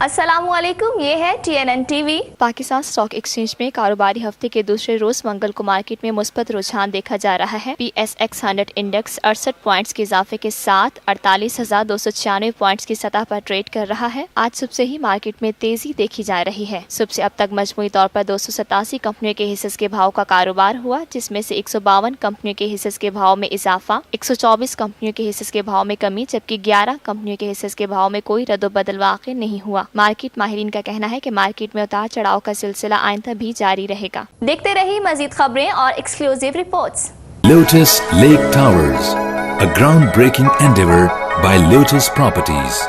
अस्सलामुअलैकुम, ये है TNN TV। Pakistan stock exchange में कारोबारी हफ्ते के दूसरे रोज मंगल को मार्केट में मुस्बत रुझान देखा जा रहा है। PSX 100 इंडेक्स 68 पॉइंट्स के इजाफे के साथ 48,296 पॉइंट्स की सतह पर ट्रेड कर रहा है। आज सुबह से ही मार्केट में तेजी देखी जा रही है। सुबह से अब तक मजमूई तौर पर 287 कंपनियों के हिस्से के भाव का कारोबार हुआ, जिसमें से 152 कंपनियों के हिस्से के भाव में इजाफा, 124 कंपनियों के हिस्से के भाव में कमी, जबकि 11 कंपनियों के हिस्से के भाव में कोई रद्दोबदल वाक़ई नहीं हुआ। मार्केट माहिरीन का कहना है कि मार्केट में उतार चढ़ाव का सिलसिला आइंदा भी जारी रहेगा। देखते रहिए मजीद खबरें और exclusive reports. Lotus Lake Towers, a groundbreaking endeavor by Lotus Properties.